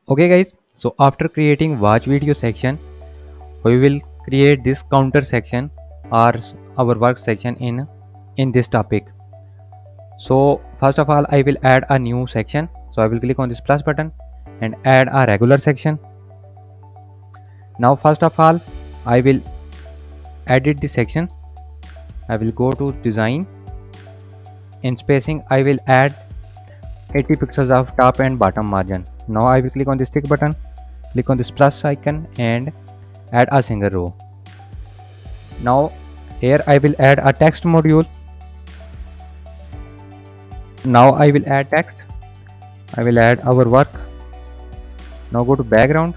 Okay guys, so after creating watch video section, we will create this counter section or our work section in this topic. So first of all, I will add a new section. So I will click on this plus button and add a regular section. Now first of all, I will edit the section. I will go to design. In spacing, I will add 80 pixels of top and bottom margin. Now I will click on this tick button, click on this plus icon and add a single row. Now here I will add a text module. Now I will add text. I will add our work. Now go to background.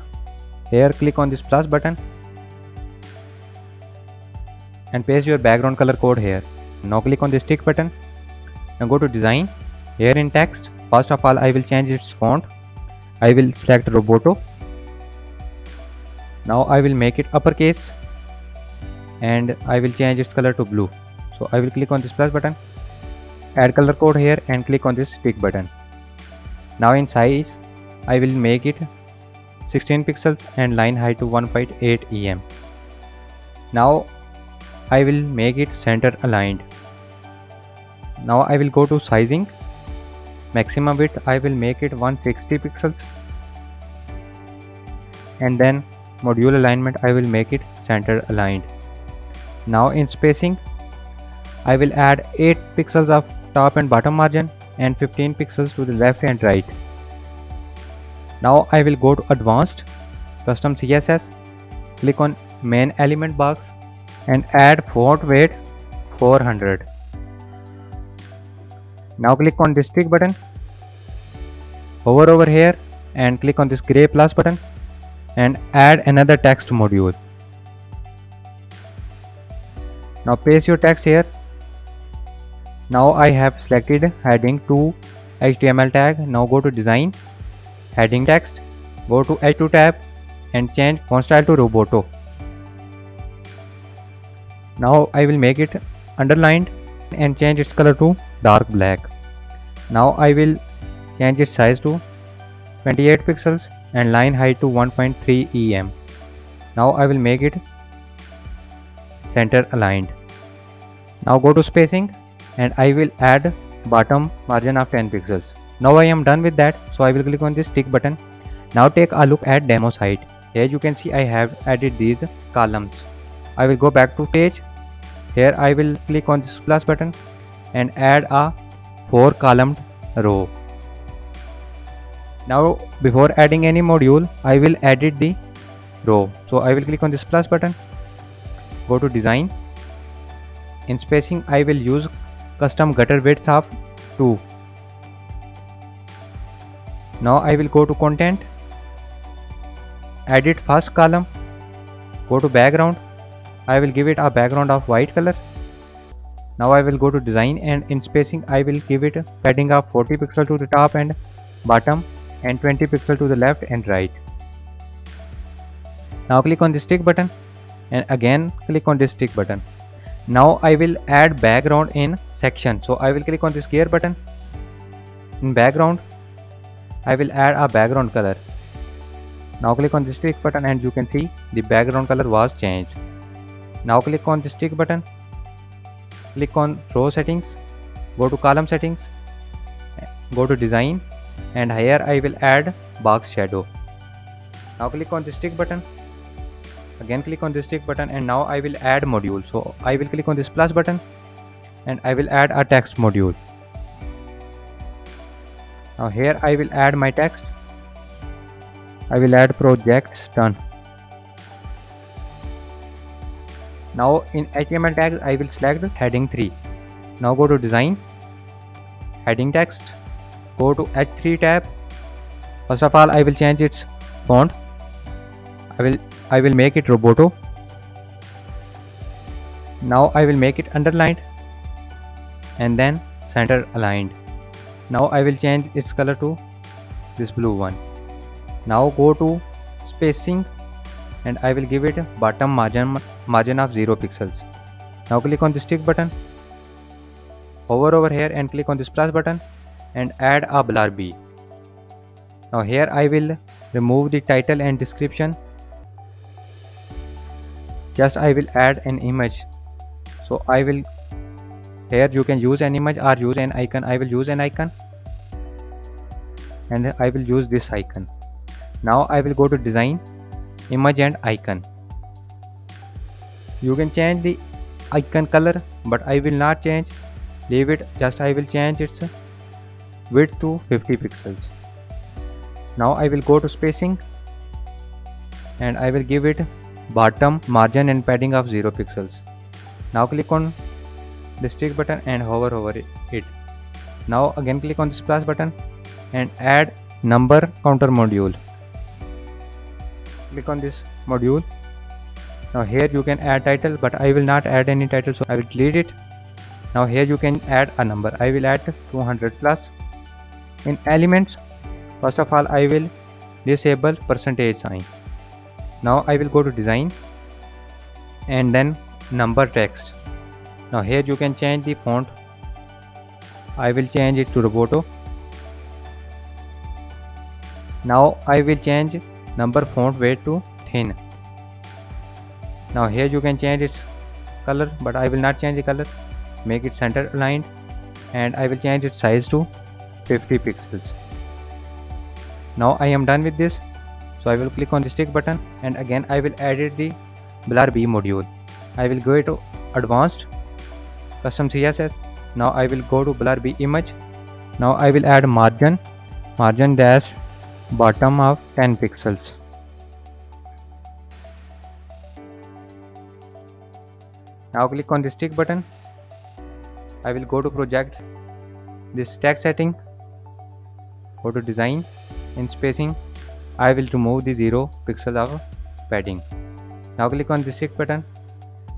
Here click on this plus button and paste your background color code here. Now click on this tick button. Now go to design. Here in text, first of all I will change its font. I will select Roboto. Now I will make it uppercase and I will change its color to blue. So I will click on this plus button, add color code here and click on this tick button. Now in size, I will make it 16 pixels and line height to 1.8 em. Now I will make it center aligned. Now I will go to sizing. Maximum width I will make it 160 pixels and then module alignment I will make it center aligned. Now in spacing, I will add 8 pixels of top and bottom margin and 15 pixels to the left and right. Now I will go to advanced, custom CSS, click on main element box and add font weight 400. Now click on this tick button, hover over here and click on this gray plus button and add another text module. Now paste your text here. Now I have selected heading to HTML tag. Now go to design, heading text, go to H2 tab and change font style to Roboto. Now I will make it underlined and change its color to dark black. Now I will change its size to 28 pixels and line height to 1.3 em. Now I will make it center aligned. Now go to spacing and I will add bottom margin of 10 pixels. Now I am done with that, so I will click on this tick button. Now take a look at demo site. Here you can see I have added these columns. I will go back to page. Here I will click on this plus button and add a 4 columned row. Now before adding any module, I will edit the row. So I will click on this plus button, go to design. In spacing I will use custom gutter width of 2. Now I will go to content, edit first column, go to background. I will give it a background of white color. Now I will go to design and in spacing I will give it padding of 40 pixel to the top and bottom and 20 pixel to the left and right. Now click on this tick button and again click on this tick button. Now I will add background in section. So I will click on this gear button. In background, I will add a background color. Now click on this tick button and you can see the background color was changed. Now click on this tick button, click on row settings, go to column settings, go to design and here I will add box shadow. Now click on this tick button, again click on this tick button and now I will add module. So I will click on this plus button and I will add a text module. Now here I will add my text. I will add projects done. Now in HTML tags I will select heading 3. Now go to design, heading text, go to H3 tab. First of all I will change its font. I will make it Roboto. Now I will make it underlined and then center aligned. Now I will change its color to this blue one. Now go to spacing and I will give it bottom margin of 0 pixels. Now click on this tick button, hover over here and click on this plus button and add a blur B. Now here I will remove the title and description. Just I will add an image. So I will, here you can use an image or use an icon. I will use an icon and I will use this icon. Now I will go to design, image and icon. You can change the icon color, but I will not change, leave it. Just I will change its width to 50 pixels. Now I will go to spacing and I will give it bottom margin and padding of 0 pixels. Now click on the stick button and hover over it. Now again click on this plus button and add number counter module. Click on this module. Now here you can add title, but I will not add any title, so I will delete it. Now here you can add a number. I will add 200 plus. In elements, first of all I will disable percentage sign. Now I will go to design and then number text. Now here you can change the font. I will change it to Roboto. Now I will change number font weight to thin. Now here you can change its color, but I will not change the color. Make it center aligned and I will change its size to 50 pixels. Now I am done with this, so I will click on the stick button and again I will edit the blur B module. I will go to advanced custom CSS. Now I will go to blur B image. Now I will add margin dash bottom of 10 pixels. Now click on the stick button. I will go to project, this text setting, go to design. In spacing I will remove the 0 pixel of padding. Now click on the stick button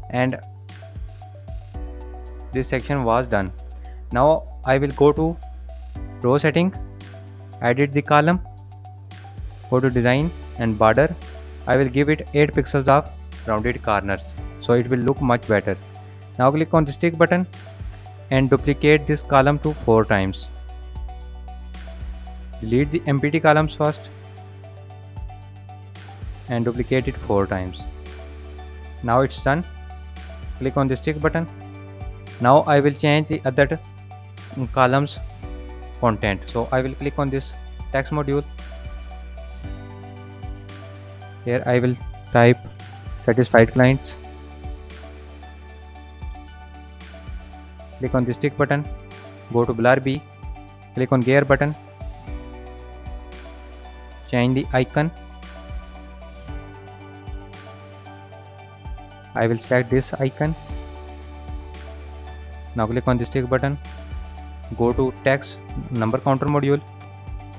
and this section was done. Now I will go to row setting, edit the column, go to design and border. I will give it 8 pixels of rounded corners, so it will look much better. Now click on the stick button and duplicate this column to 4 times. Delete the empty columns first and duplicate it 4 times. Now it's done. Click on the stick button. Now I will change the other columns content. So I will click on this text module. Here I will type satisfied clients. Click on the stick button, go to blur B, click on gear button, change the icon. I will select this icon. Now click on the stick button, go to text number counter module,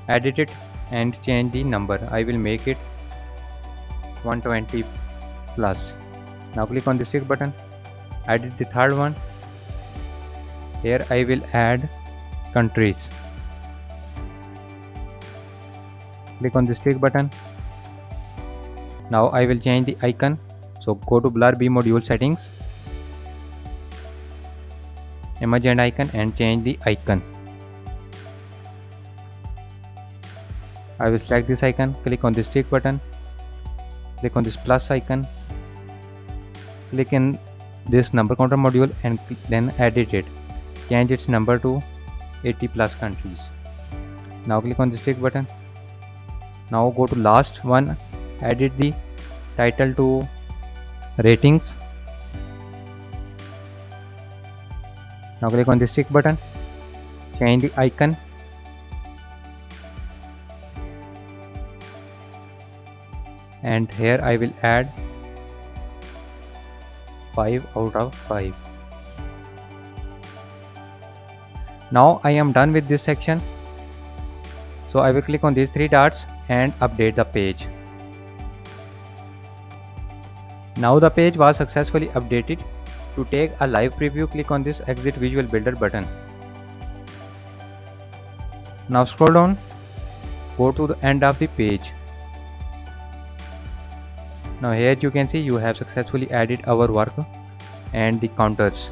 edit it and change the number. I will make it 120 plus. Now click on the stick button, edit the third one. Here I will add countries. Click on the stick button. Now I will change the icon. So go to blur B module settings, image and icon, and change the icon. I will select this icon, click on the stick button, click on this plus icon, click in this number counter module and then edit it. Change its number to 80 plus countries. Now click on the stick button. Now go to last one, edit the title to ratings. Now click on the stick button, change the icon, and here I will add 5 out of 5. Now I am done with this section. So I will click on these 3 dots and update the page. Now the page was successfully updated. To take a live preview, click on this exit visual builder button. Now scroll down, go to the end of the page. Now here you can see you have successfully added our work and the counters.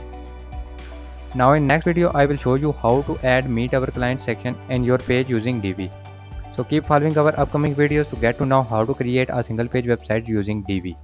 Now in next video I will show you how to add meet our client section in your page using Divi. So keep following our upcoming videos to get to know how to create a single page website using Divi.